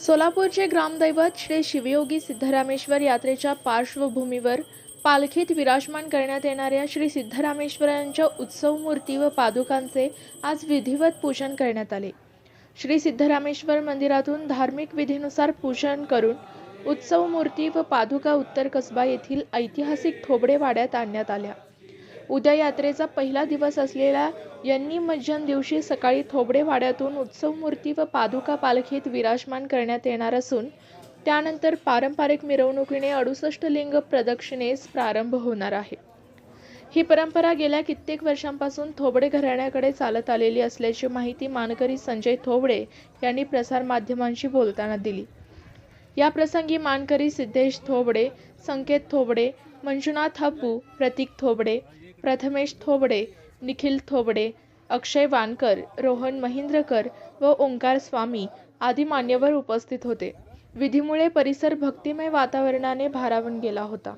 सोलापूरचे ग्रामदैवत श्री शिवयोगी सिद्धरामेश्वर यात्रेच्या पार्श्वभूमीवर पालखीत विराजमान करण्यात येणाऱ्या श्री सिद्धरामेश्वरांच्या उत्सव मूर्ती व पादुकांचे आज विधिवत पूजन करण्यात आले। श्री सिद्धरामेश्वर मंदिरातून धार्मिक विधीनुसार पूजन करून उत्सव मूर्ती व पादुका उत्तर कसबा येथील ऐतिहासिक थोबडे वाड्यात आणण्यात आल्या। उद्या यात्रेचा पहिला दिवस असलेल्या यन्निमज्जन दिवशी सकाळी थोबडे वाड्यातून उत्सव मूर्ती व पादुका पालखीत विराजमान करण्यात येणार असून त्यानंतर पारंपरिक मिरवणुकीने 68 लिंग प्रदक्षिणेस प्रारंभ होणार आहे। ही परंपरा गेल्या कित्येक वर्षांपासून थोबडे घराण्याकडे चालत आलेली असल्याची माहिती मानकरी संजय थोबडे यांनी प्रसार माध्यमांशी बोलताना दिली। या प्रसंगी मानकरी सिद्धेश थोबडे, संकेत थोबडे, मंजुनाथ हप्पू, प्रतीक थोबडे, प्रथमेश थोबडे, निखिल थोबडे, अक्षय वानकर, रोहन महिंद्रकर व ओंकार स्वामी आदी मान्यवर उपस्थित होते। विधीमुळे परिसर भक्तिमय वातावरणाने भारावून गेला होता।